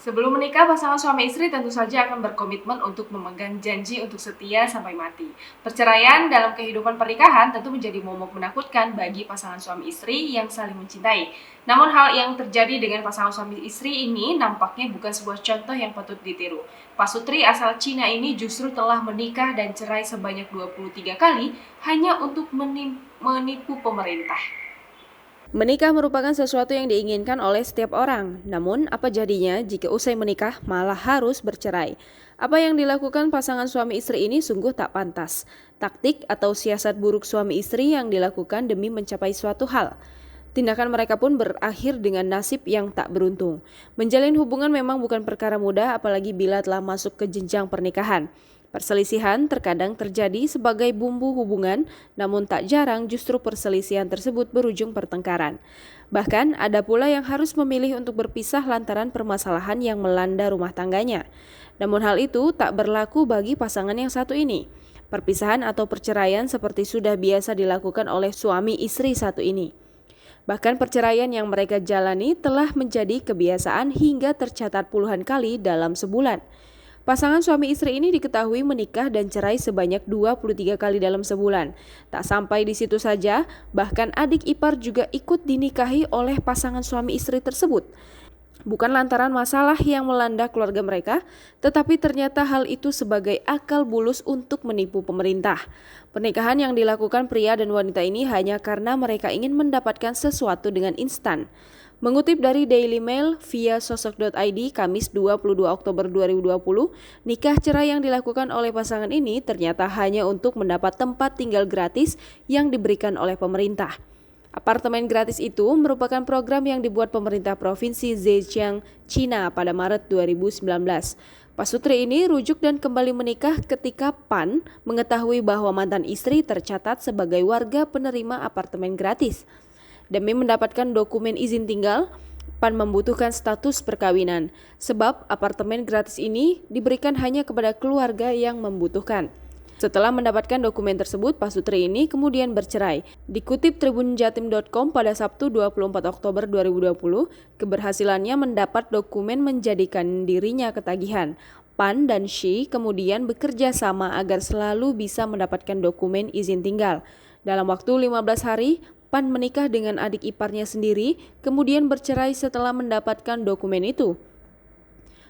Sebelum menikah, pasangan suami istri tentu saja akan berkomitmen untuk memegang janji untuk setia sampai mati. Perceraian dalam kehidupan pernikahan tentu menjadi momok menakutkan bagi pasangan suami istri yang saling mencintai. Namun hal yang terjadi dengan pasangan suami istri ini nampaknya bukan sebuah contoh yang patut ditiru. Pasutri asal Cina ini justru telah menikah dan cerai sebanyak 23 kali hanya untuk menipu pemerintah. Menikah merupakan sesuatu yang diinginkan oleh setiap orang. Namun, apa jadinya jika usai menikah malah harus bercerai? Apa yang dilakukan pasangan suami istri ini sungguh tak pantas. Taktik atau siasat buruk suami istri yang dilakukan demi mencapai suatu hal. Tindakan mereka pun berakhir dengan nasib yang tak beruntung. Menjalin hubungan memang bukan perkara mudah, apalagi bila telah masuk ke jenjang pernikahan. Perselisihan terkadang terjadi sebagai bumbu hubungan, namun tak jarang justru perselisihan tersebut berujung pertengkaran. Bahkan ada pula yang harus memilih untuk berpisah lantaran permasalahan yang melanda rumah tangganya. Namun hal itu tak berlaku bagi pasangan yang satu ini. Perpisahan atau perceraian seperti sudah biasa dilakukan oleh suami istri satu ini. Bahkan perceraian yang mereka jalani telah menjadi kebiasaan hingga tercatat puluhan kali dalam sebulan. Pasangan suami istri ini diketahui menikah dan cerai sebanyak 23 kali dalam sebulan. Tak sampai di situ saja, bahkan adik ipar juga ikut dinikahi oleh pasangan suami istri tersebut. Bukan lantaran masalah yang melanda keluarga mereka, tetapi ternyata hal itu sebagai akal bulus untuk menipu pemerintah. Pernikahan yang dilakukan pria dan wanita ini hanya karena mereka ingin mendapatkan sesuatu dengan instan. Mengutip dari Daily Mail via sosok.id Kamis 22 Oktober 2020, nikah cerai yang dilakukan oleh pasangan ini ternyata hanya untuk mendapat tempat tinggal gratis yang diberikan oleh pemerintah. Apartemen gratis itu merupakan program yang dibuat pemerintah Provinsi Zhejiang, China pada Maret 2019. Pasutri ini rujuk dan kembali menikah ketika PAN mengetahui bahwa mantan istri tercatat sebagai warga penerima apartemen gratis. Demi mendapatkan dokumen izin tinggal, PAN membutuhkan status perkawinan, sebab apartemen gratis ini diberikan hanya kepada keluarga yang membutuhkan. Setelah mendapatkan dokumen tersebut, Pasutri ini kemudian bercerai. Dikutip tribunjatim.com pada Sabtu 24 Oktober 2020, keberhasilannya mendapat dokumen menjadikan dirinya ketagihan. PAN dan Shi kemudian bekerja sama agar selalu bisa mendapatkan dokumen izin tinggal. Dalam waktu 15 hari, PAN menikah dengan adik iparnya sendiri, kemudian bercerai setelah mendapatkan dokumen itu.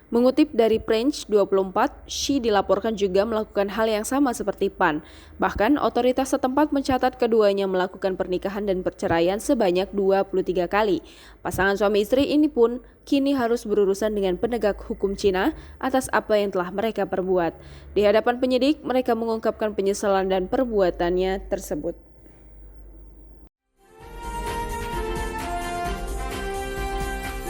Mengutip dari French 24, Shi dilaporkan juga melakukan hal yang sama seperti PAN. Bahkan otoritas setempat mencatat keduanya melakukan pernikahan dan perceraian sebanyak 23 kali. Pasangan suami istri ini pun kini harus berurusan dengan penegak hukum Cina atas apa yang telah mereka perbuat. Di hadapan penyidik, mereka mengungkapkan penyesalan dan perbuatannya tersebut.